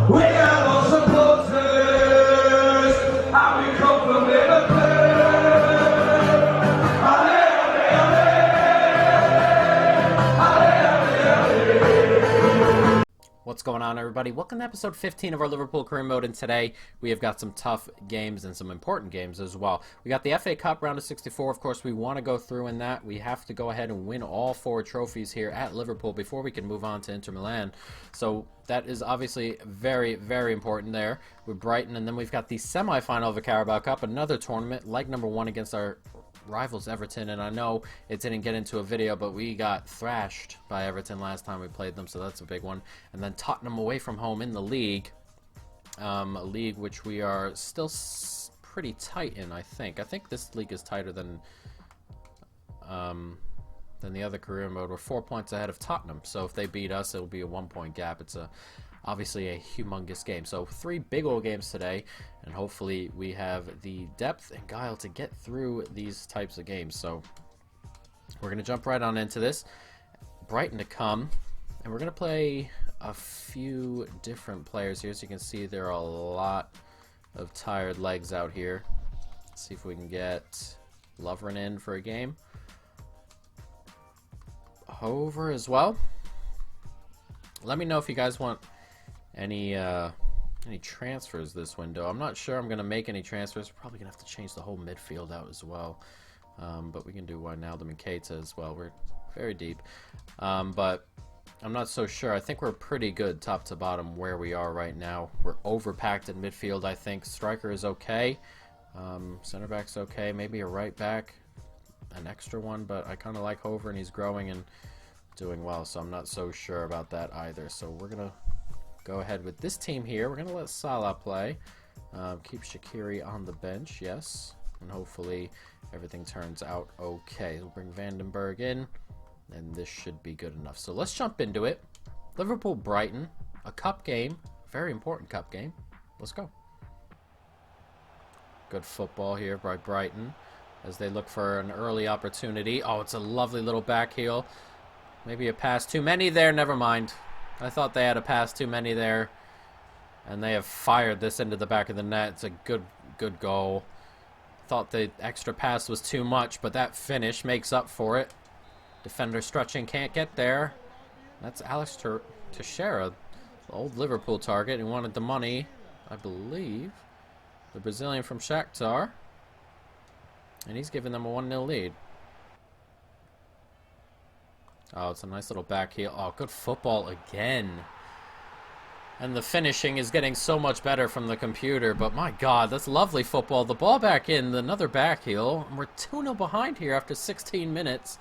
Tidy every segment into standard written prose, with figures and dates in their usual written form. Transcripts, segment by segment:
We are all supporters, and we come from Liverpool. Allez, allez, What's going on, everybody? Welcome to episode 15 of our Liverpool career mode, and today we have got some tough games and some important games as well. We got the FA Cup round of 64. Of course, we want to go through in that. We have to go ahead and win all 4 trophies here at Liverpool before we can move on to Inter Milan. So that is obviously very, very important there with Brighton. And then we've got the semi-final of the Carabao Cup, another tournament, leg number 1 against our rivals Everton. And I know it didn't get into a video, but we got thrashed by Everton last time we played them, so that's a big one. And then Tottenham away from home in the league, a league which we are still pretty tight in. I think this league is tighter than the other career mode. We're 4 points ahead of Tottenham, so if they beat us, it'll be a 1-point gap. It's obviously a humongous game. So 3 big old games today, and hopefully we have the depth and guile to get through these types of games. So we're going to jump right on into this. Brighton to come, and we're going to play a few different players here. So you can see there are a lot of tired legs out here. Let's see if we can get Lovren in for a game. Hover as well. Let me know if you guys want any transfers this window. I'm not sure I'm gonna make any transfers. We're probably gonna have to change the whole midfield out as well, but we can do Wijnaldum and Keita as well. We're very deep, but I'm not so sure. I think we're pretty good top to bottom where we are right now. We're overpacked in midfield. I think striker is okay, center back's okay, maybe a right back, an extra one, but I kind of like Hover, and he's growing and doing well, so I'm not so sure about that either. So we're gonna go ahead with this team here. We're gonna let Salah play, keep Shaqiri on the bench, yes, and hopefully everything turns out okay. We'll bring Vandenberg in, and this should be good enough. So let's jump into it. Liverpool Brighton, a cup game, very important cup game. Let's go. Good football here by Brighton as they look for an early opportunity. Oh, it's a lovely little back heel. Maybe a pass too many there. Never mind. I thought they had a pass too many there, and they have fired this into the back of the net. It's a good goal. Thought the extra pass was too much, but that finish makes up for it. Defender stretching, can't get there. That's Alex Teixeira, the old Liverpool target who wanted the money, I believe. The Brazilian from Shakhtar. And he's giving them a 1-0 lead. Oh, it's a nice little back heel. Oh, good football again. And the finishing is getting so much better from the computer. But my God, that's lovely football. The ball back in, another back heel. And we're 2-0 behind here after 16 minutes.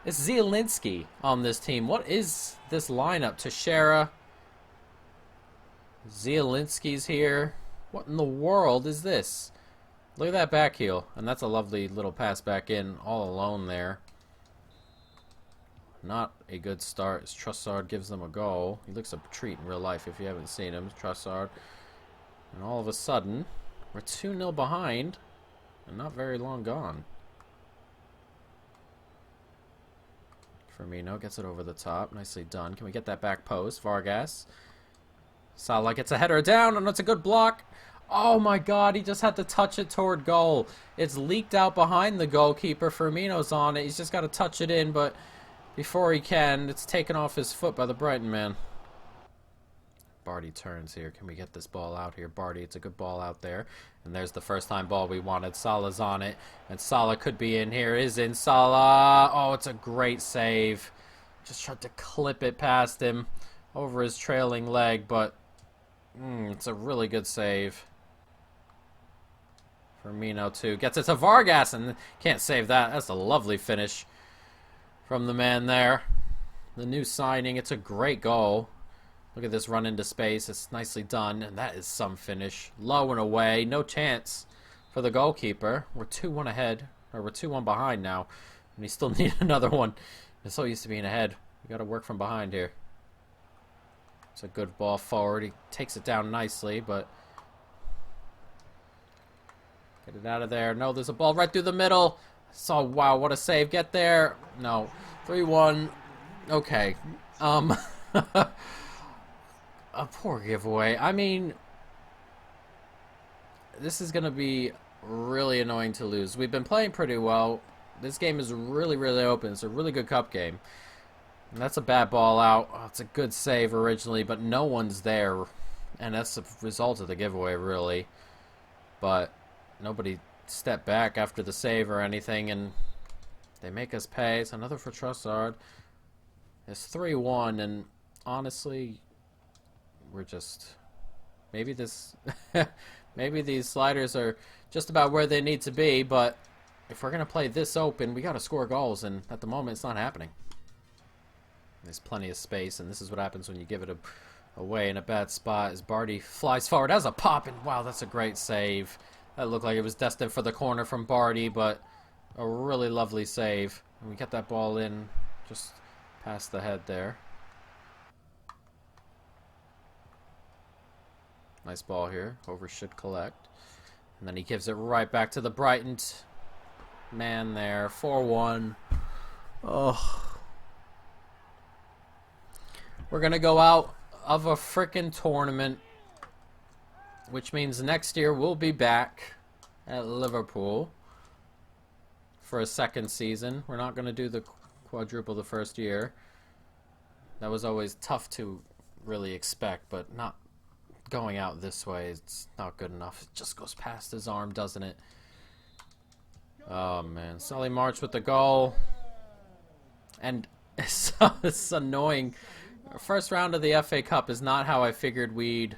It's Zielinski on this team. What is this lineup? Teixeira. Zielinski's here. What in the world is this? Look at that back heel. And that's a lovely little pass back in all alone there. Not a good start as Trossard gives them a goal. He looks a treat in real life if you haven't seen him. Trossard. And all of a sudden, we're 2-0 behind and not very long gone. Firmino gets it over the top. Nicely done. Can we get that back post? Vargas. Salah gets a header down, and it's a good block. Oh my God, he just had to touch it toward goal. It's leaked out behind the goalkeeper. Firmino's on it. He's just got to touch it in, but before he can, it's taken off his foot by the Brighton man. Barty turns here. Can we get this ball out here? Barty, it's a good ball out there. And there's the first time ball we wanted. Salah's on it. And Salah could be in here. Is in Salah. Oh, it's a great save. Just tried to clip it past him over his trailing leg, but it's a really good save. Firmino, too. Gets it to Vargas, and can't save that. That's a lovely finish from the man there. The new signing. It's a great goal. Look at this run into space. It's nicely done, and that is some finish. Low and away. No chance for the goalkeeper. We're 2-1 ahead, or we're 2-1 behind now, and we still need another one. We're so used to being ahead. We got to work from behind here. It's a good ball forward. He takes it down nicely, but get it out of there. No, there's a ball right through the middle. So, wow, what a save. Get there. No. 3-1. Okay. a poor giveaway. I mean, this is going to be really annoying to lose. We've been playing pretty well. This game is really, really open. It's a really good cup game. And that's a bad ball out. Oh, it's a good save originally, but no one's there. And that's the result of the giveaway, really. But nobody stepped back after the save or anything, and they make us pay. It's another for Trossard. It's 3-1, and honestly, we're just... Maybe this... Maybe these sliders are just about where they need to be, but if we're going to play this open, we got to score goals, and at the moment, it's not happening. There's plenty of space, and this is what happens when you give it away in a bad spot as Barty flies forward. Has a pop, and wow, that's a great save. That looked like it was destined for the corner from Barty, but a really lovely save. And we get that ball in just past the head there. Nice ball here. Over should collect. And then he gives it right back to the Brighton man there. 4-1. Oh. We're going to go out of a frickin' tournament, which means next year we'll be back at Liverpool for a second season. We're not going to do the quadruple the first year. That was always tough to really expect, but not going out this way. It's not good enough. It just goes past his arm, doesn't it? Oh, man. Solly March with the goal. And it's annoying. First round of the FA Cup is not how I figured we'd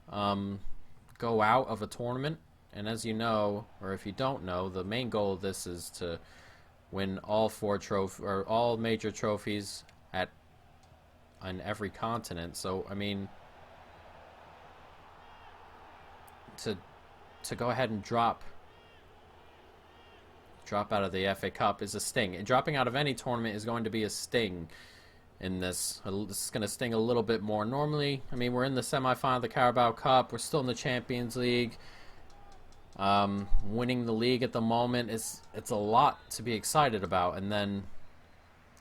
go out of a tournament. And as you know, or if you don't know, the main goal of this is to win all all major trophies on every continent. So I mean, to go ahead and drop out of the FA Cup is a sting. And dropping out of any tournament is going to be a sting. In this is going to sting a little bit more. Normally, I mean, we're in the semifinal of the Carabao Cup. We're still in the Champions League. Winning the league at the moment it's a lot to be excited about. And then,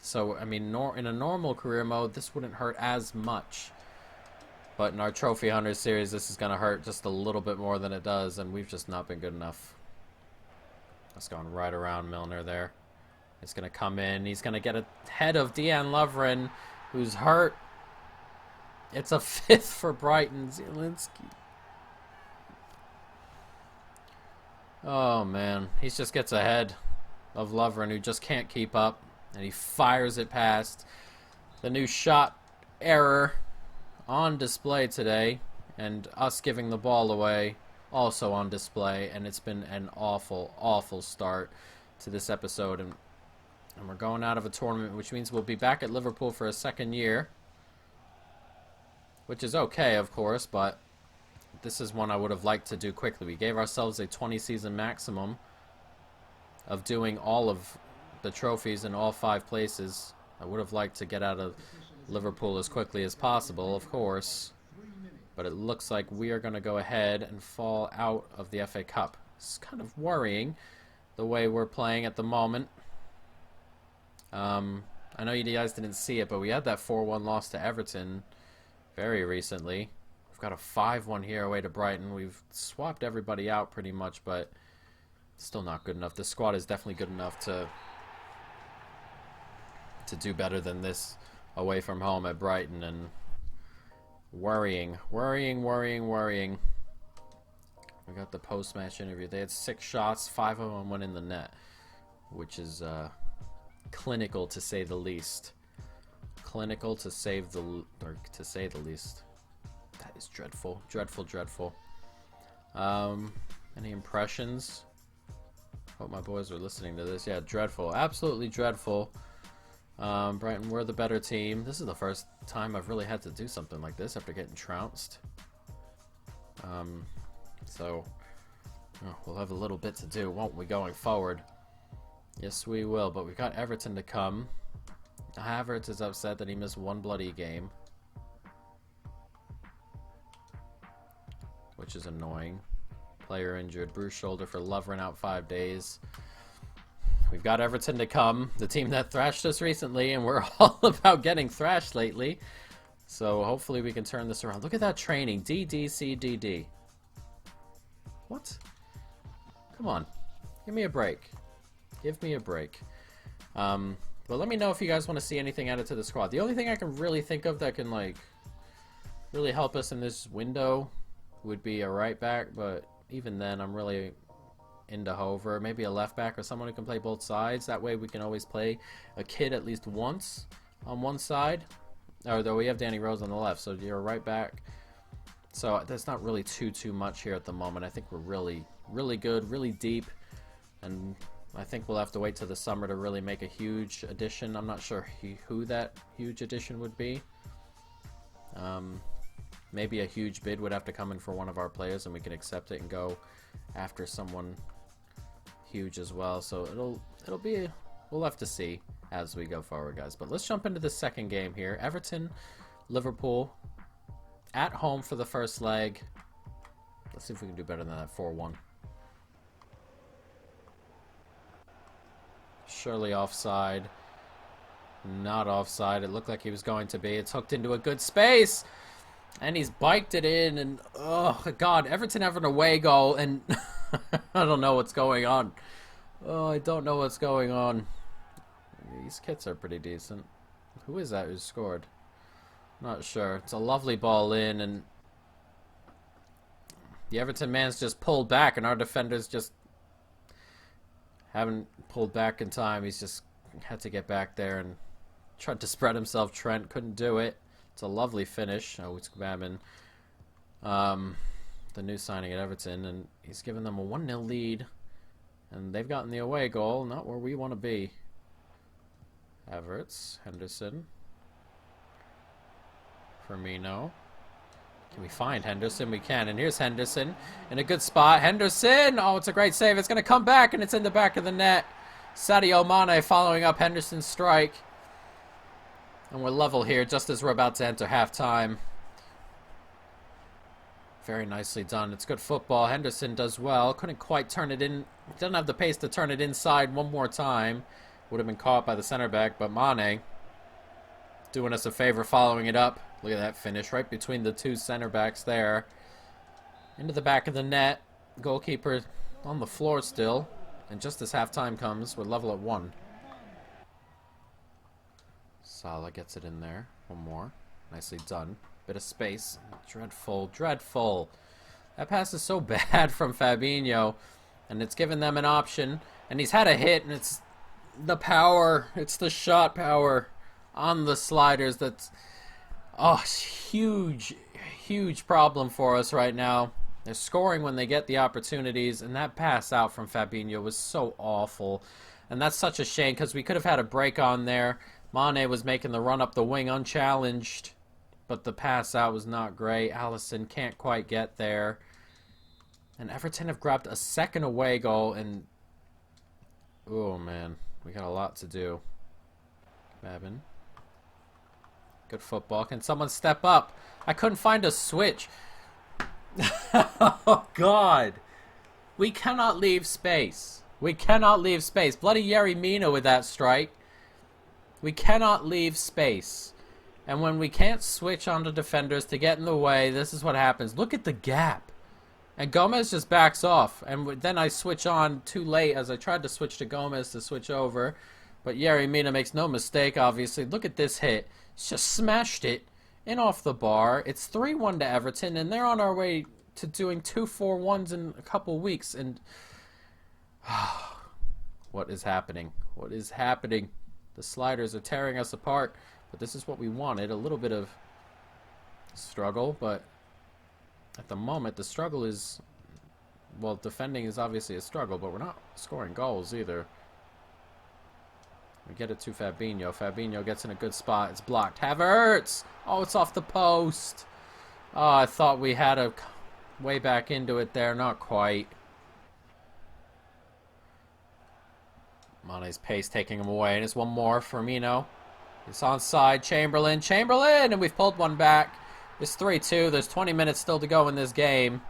so I mean, in a normal career mode, this wouldn't hurt as much. But in our Trophy Hunters series, this is going to hurt just a little bit more than it does, and we've just not been good enough. That's going right around Milner there. It's going to come in. He's going to get ahead of Dejan Lovren, who's hurt. It's a 5th for Brighton. Zielinski. Oh, man. He just gets ahead of Lovren, who just can't keep up. And he fires it past. The new shot error on display today. And us giving the ball away also on display. And it's been an awful, awful start to this episode. And we're going out of a tournament, which means we'll be back at Liverpool for a second year. Which is okay, of course, but this is one I would have liked to do quickly. We gave ourselves a 20-season maximum of doing all of the trophies in all 5 places. I would have liked to get out of Liverpool as quickly as possible, of course. But it looks like we are going to go ahead and fall out of the FA Cup. It's kind of worrying the way we're playing at the moment. I know you guys didn't see it, but we had that 4-1 loss to Everton very recently. We've got a 5-1 here away to Brighton. We've swapped everybody out pretty much, but still not good enough. The squad is definitely good enough to do better than this away from home at Brighton. And worrying. We got the post-match interview. They had 6 shots, 5 of them went in the net, which is clinical to say the least. Clinical to say the least. That is dreadful. Dreadful. Any impressions? Hope my boys are listening to this. Yeah, dreadful. Absolutely dreadful. Brighton, we're the better team. This is the first time I've really had to do something like this after getting trounced. So we'll have a little bit to do, won't we, going forward? Yes, we will, but we've got Everton to come. Havertz is upset that he missed 1 bloody game, which is annoying. Player injured. Bruised shoulder for Lovren, out 5 days. We've got Everton to come, the team that thrashed us recently, and we're all about getting thrashed lately. So hopefully we can turn this around. Look at that training. D, D, C, D, D. What? Come on. Give me a break. Give me a break. But let me know if you guys want to see anything added to the squad. The only thing I can really think of that can, like, really help us in this window would be a right back. But even then, I'm really into Hover. Maybe a left back or someone who can play both sides. That way we can always play a kid at least once on one side. Or though we have Danny Rose on the left, so you're right back. So there's not really too much here at the moment. I think we're really good, really deep, and I think we'll have to wait till the summer to really make a huge addition. I'm not sure who that huge addition would be. Maybe a huge bid would have to come in for one of our players, and we can accept it and go after someone huge as well. So it'll be we'll have to see as we go forward, guys. But let's jump into the second game here. Everton, Liverpool, at home for the first leg. Let's see if we can do better than that 4-1. Surely offside. Not offside. It looked like he was going to be. It's hooked into a good space. And he's biked it in. And, oh, God, Everton have an away goal. And I don't know what's going on. Oh, I don't know what's going on. These kits are pretty decent. Who is that who scored? Not sure. It's a lovely ball in, and the Everton man's just pulled back, and our defenders just haven't pulled back in time. He's just had to get back there and tried to spread himself. Trent couldn't do it. It's a lovely finish. Oh, it's Babin, the new signing at Everton, and he's given them a 1-0 lead, and they've gotten the away goal. Not where we want to be. Havertz, Henderson, Firmino. Can we find Henderson? We can. And here's Henderson in a good spot. Henderson! Oh, it's a great save. It's going to come back, and it's in the back of the net. Sadio Mane following up Henderson's strike. And we're level here just as we're about to enter halftime. Very nicely done. It's good football. Henderson does well. Couldn't quite turn it in. Doesn't have the pace to turn it inside one more time. Would have been caught by the center back, but Mane doing us a favor following it up. Look at that finish right between the two center backs there. Into the back of the net. Goalkeeper on the floor still. And just as halftime comes, we're level at 1. Salah gets it in there. One more. Nicely done. Bit of space. Dreadful, dreadful. That pass is so bad from Fabinho. And it's given them an option. And he's had a hit, and it's the power. It's the shot power on the sliders that's huge problem for us right now. They're scoring when they get the opportunities, and that pass out from Fabinho was so awful, and that's such a shame because we could have had a break on there. Mane was making the run up the wing unchallenged, but the pass out was not great. Alisson can't quite get there, and Everton have grabbed a second away goal, and oh man, we got a lot to do. Babin. Good football. Can someone step up? I couldn't find a switch. Oh, God. We cannot leave space. We cannot leave space. Bloody Yerry Mina with that strike. We cannot leave space. And when we can't switch onto defenders to get in the way, this is what happens. Look at the gap. And Gomez just backs off. And then I switch on too late as I tried to switch to Gomez to switch over. But Yerry Mina makes no mistake, obviously. Look at this hit. He's just smashed it in off the bar. It's 3-1 to Everton, and they're on our way to doing 2 4-1s in a couple weeks. And what is happening? What is happening? The sliders are tearing us apart. But this is what we wanted. A little bit of struggle, but at the moment, the struggle is, well, defending is obviously a struggle, but we're not scoring goals either. We get it to Fabinho. Fabinho gets in a good spot. It's blocked. Havertz! Oh, it's off the post. Oh, I thought we had a way back into it there. Not quite. Mane's pace taking him away. And it's one more. Firmino. It's onside. Chamberlain. Chamberlain! And we've pulled one back. It's 3-2. There's 20 minutes still to go in this game.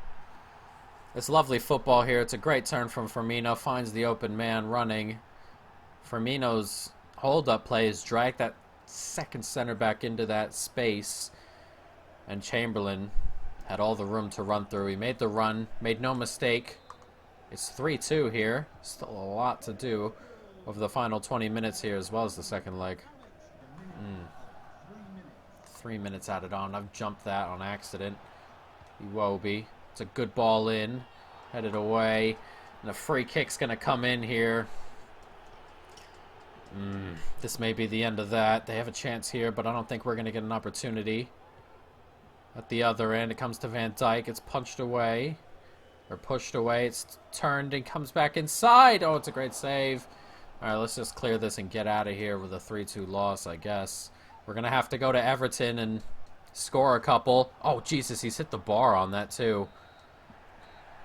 It's lovely football here. It's a great turn from Firmino. Finds the open man running. Firmino's hold-up play has dragged that second center back into that space. And Chamberlain had all the room to run through. He made the run, made no mistake. It's 3-2 here. Still a lot to do over the final 20 minutes here, as well as the second leg. 3 minutes added on. I've jumped that on accident. Iwobi. It's a good ball in. Headed away. And a free kick's going to come in here. This may be the end of that. They have a chance here, but I don't think we're going to get an opportunity. At the other end, it comes to Van Dijk. It's punched away. Or pushed away. It's turned and comes back inside. Oh, it's a great save. Alright, let's just clear this and get out of here with a 3-2 loss, I guess. We're going to have to go to Everton and score a couple. Oh, Jesus, he's hit the bar on that, too.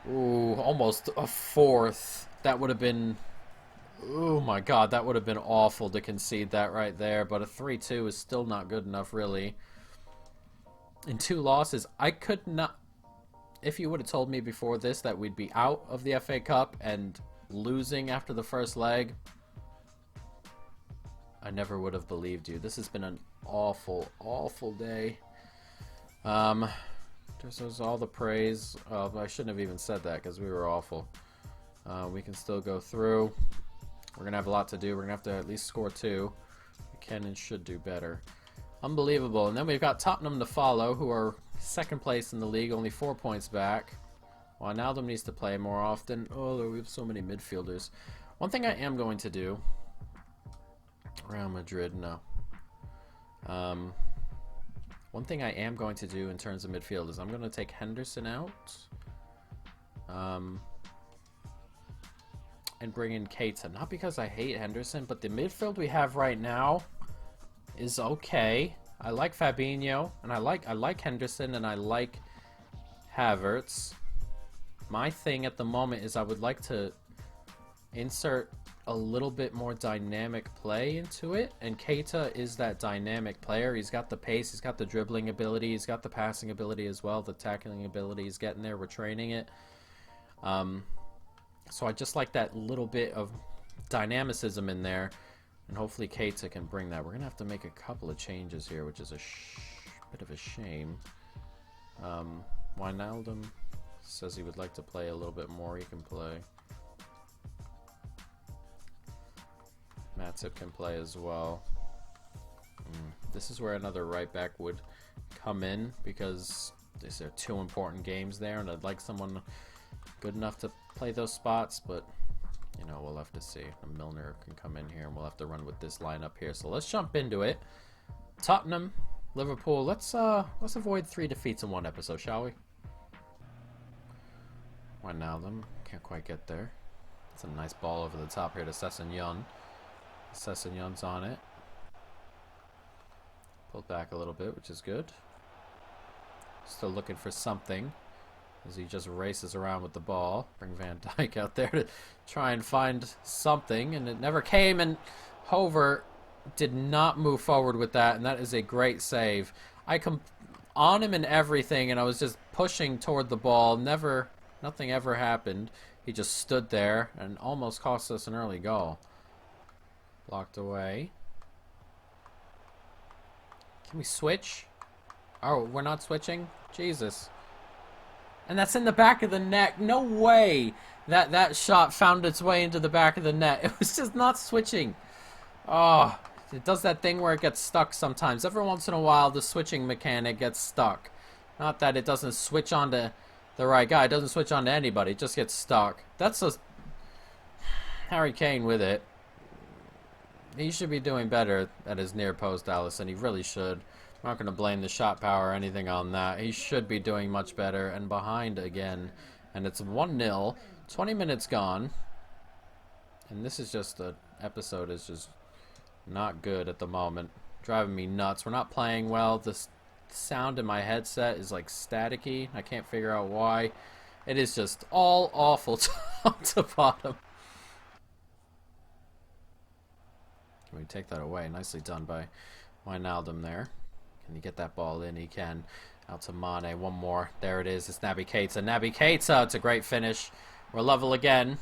Ooh, almost a fourth. That would have been... Oh, my God, that would have been awful to concede that right there. But a 3-2 is still not good enough, really. In 2 losses, I could not... If you would have told me before this that we'd be out of the FA Cup and losing after the first leg, I never would have believed you. This has been an awful, awful day. There's all the praise. I shouldn't have even said that because we were awful. We can still go through. We're going to have a lot to do. We're going to have to at least score 2. We can and should do better. Unbelievable. And then we've got Tottenham to follow, who are second place in the league, only 4 points back. Wijnaldum needs to play more often. Oh, we have so many midfielders. One thing I am going to do... Real Madrid, no. One thing I am going to do in terms of midfield is I'm going to take Henderson out. And bring in Keita. Not because I hate Henderson, but the midfield we have right now is okay. I like Fabinho, and I like Henderson, and I like Havertz. My thing at the moment is I would like to insert a little bit more dynamic play into it, and Keita is that dynamic player. He's got the pace, he's got the dribbling ability, he's got the passing ability as well, the tackling ability. He's getting there. We're training it. So I just like that little bit of dynamicism in there, and hopefully Keita can bring that. We're going to have to make a couple of changes here, which is a bit of a shame. Wijnaldum says he would like to play a little bit more. He can play. Matip can play as well. This is where another right back would come in, because these are 2 important games there, and I'd like someone good enough to play those spots, but you know, we'll have to see. Milner can come in here, and we'll have to run with this lineup here. So let's jump into it. Tottenham, Liverpool. Let's avoid 3 defeats in one episode, shall we? Wijnaldum can't quite get there. It's a nice ball over the top here to Sessegnon. Sessegnon's on it. Pulled back a little bit, which is good. Still looking for something as he just races around with the ball. Bring Van Dijk out there to try and find something, and it never came, and Hover did not move forward with that, and that is a great save. I come on him and everything, and I was just pushing toward the ball. Nothing ever happened. He just stood there and almost cost us an early goal. Blocked away. Can we switch? Oh, we're not switching? Jesus. And that's in the back of the net. No way that shot found its way into the back of the net. It was just not switching. Oh, it does that thing where it gets stuck sometimes. Every once in a while, the switching mechanic gets stuck. Not that it doesn't switch onto the right guy. It doesn't switch onto anybody. It just gets stuck. That's a... Harry Kane with it. He should be doing better at his near post, Allison. He really should. I'm not going to blame the shot power or anything on that. He should be doing much better. And behind again. And it's 1-0. 20 minutes gone. And this is just... The episode is just not good at the moment. Driving me nuts. We're not playing well. The sound in my headset is like staticky. I can't figure out why. It is just all awful top to bottom. We take that away. Nicely done by Wijnaldum there. Can he get that ball in? He can. Out to Mane. One more. There it is. It's Naby Keita. Naby Keita. It's a great finish. We're level again.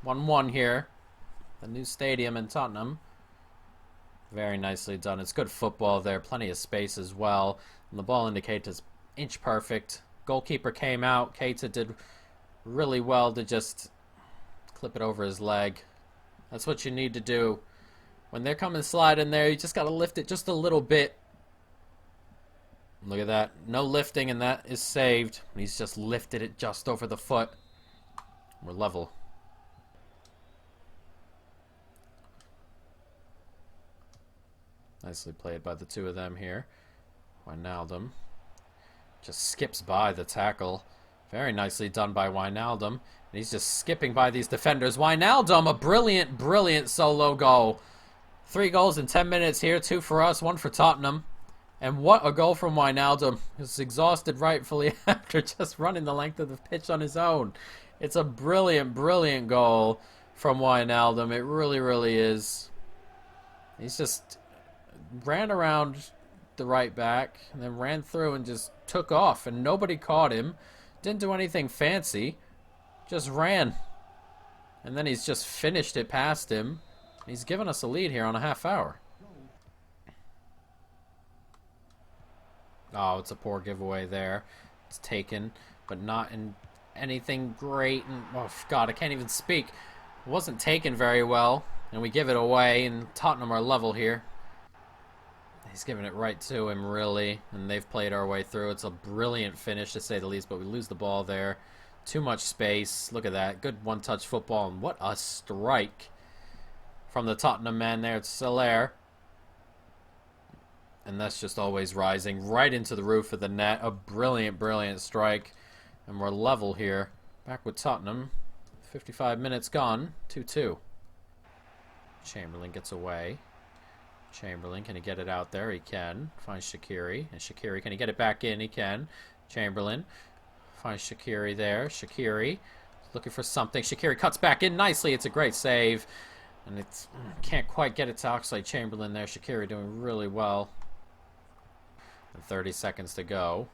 1-1 here. The new stadium in Tottenham. Very nicely done. It's good football there. Plenty of space as well. And the ball into Keita's inch perfect. Goalkeeper came out. Keita did really well to just clip it over his leg. That's what you need to do. When they're coming sliding there, you just got to lift it just a little bit. Look at that. No lifting, and that is saved. He's just lifted it just over the foot. We're level. Nicely played by the two of them here. Wijnaldum just skips by the tackle. Very nicely done by Wijnaldum. And he's just skipping by these defenders. Wijnaldum, a brilliant, brilliant solo goal. 3 goals in 10 minutes here. 2 for us, 1 for Tottenham. And what a goal from Wijnaldum. He's exhausted rightfully after just running the length of the pitch on his own. It's a brilliant, brilliant goal from Wijnaldum. It really, really is. He's just ran around the right back and then ran through and just took off. And nobody caught him. Didn't do anything fancy. Just ran. And then he's just finished it past him. He's given us a lead here on a half hour. Oh, it's a poor giveaway there. It's taken, but not in anything great. And, oh, God, I can't even speak. It wasn't taken very well, and we give it away, and Tottenham are level here. He's giving it right to him, really, and they've played our way through. It's a brilliant finish, to say the least, but we lose the ball there. Too much space. Look at that. Good one-touch football, and what a strike from the Tottenham man there. It's Soler. And that's just always rising right into the roof of the net. A brilliant, brilliant strike. And we're level here. Back with Tottenham. 55 minutes gone. 2-2. Chamberlain gets away. Chamberlain, can he get it out there? He can. Finds Shaqiri. And Shaqiri, can he get it back in? He can. Chamberlain finds Shaqiri there. Shaqiri looking for something. Shaqiri cuts back in nicely. It's a great save. And it's can't quite get it to Oxlade-Chamberlain there. Shaqiri doing really well. And 30 seconds to go.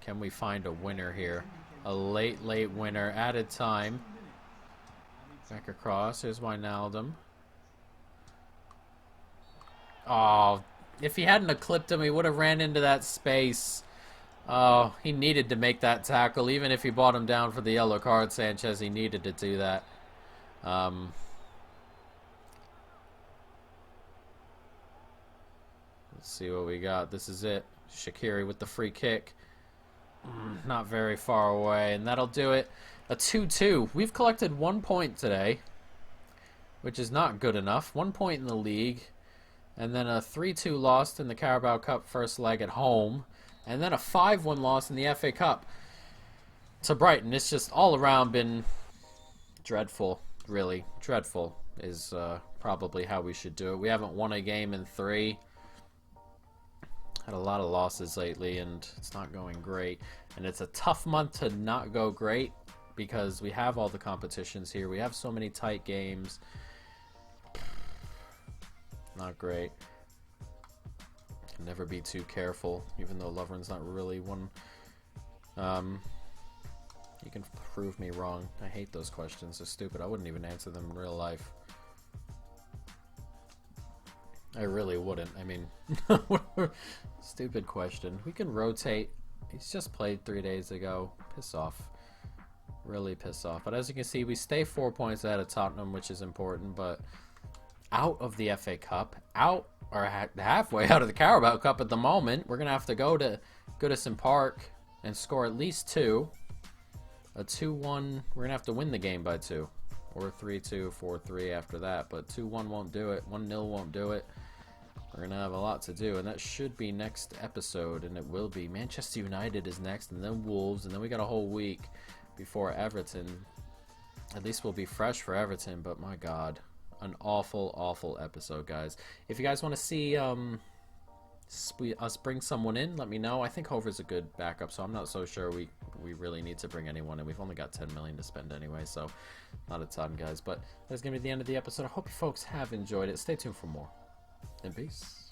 Can we find a winner here? A late, late winner. Added time. Back across. Here's Wijnaldum. Oh, if he hadn't have clipped him, he would have ran into that space. Oh, he needed to make that tackle. Even if he brought him down for the yellow card, Sanchez, he needed to do that. Let's see what we got. This is it. Shaqiri with the free kick. Not very far away, and that'll do it. A 2-2. We've collected 1 point today, which is not good enough. 1 point in the league, and then a 3-2 loss in the Carabao Cup first leg at home, and then a 5-1 loss in the FA Cup to Brighton. It's just all around been dreadful, really. Dreadful is probably how we should do it. We haven't won a game in 3. Had a lot of losses lately, and it's not going great. And it's a tough month to not go great because we have all the competitions here. We have so many tight games. Not great. Can never be too careful, even though Lovren's not really one. You can prove me wrong. I hate those questions. They're stupid. I wouldn't even answer them in real life. I really wouldn't. I mean, stupid question. We can rotate. He's just played 3 days ago. Piss off. Really piss off. But as you can see, we stay 4 points ahead of Tottenham, which is important. But out of the FA Cup, out or halfway out of the Carabao Cup at the moment, we're gonna have to go to Goodison Park and score at least 2. A 2-1. We're gonna have to win the game by 2. Or 3-2, 4-3 after that. But 2-1 won't do it. 1-0 won't do it. We're going to have a lot to do. And that should be next episode. And it will be. Manchester United is next. And then Wolves. And then we got a whole week before Everton. At least we'll be fresh for Everton. But my God. An awful, awful episode, guys. If you guys want to see us bring someone in, let me know. I think Hover's a good backup. So I'm not so sure we really need to bring anyone in. We've only got 10 million to spend anyway, so not a ton, guys. But that's gonna be the end of the episode. I hope you folks have enjoyed it. Stay tuned for more, and peace.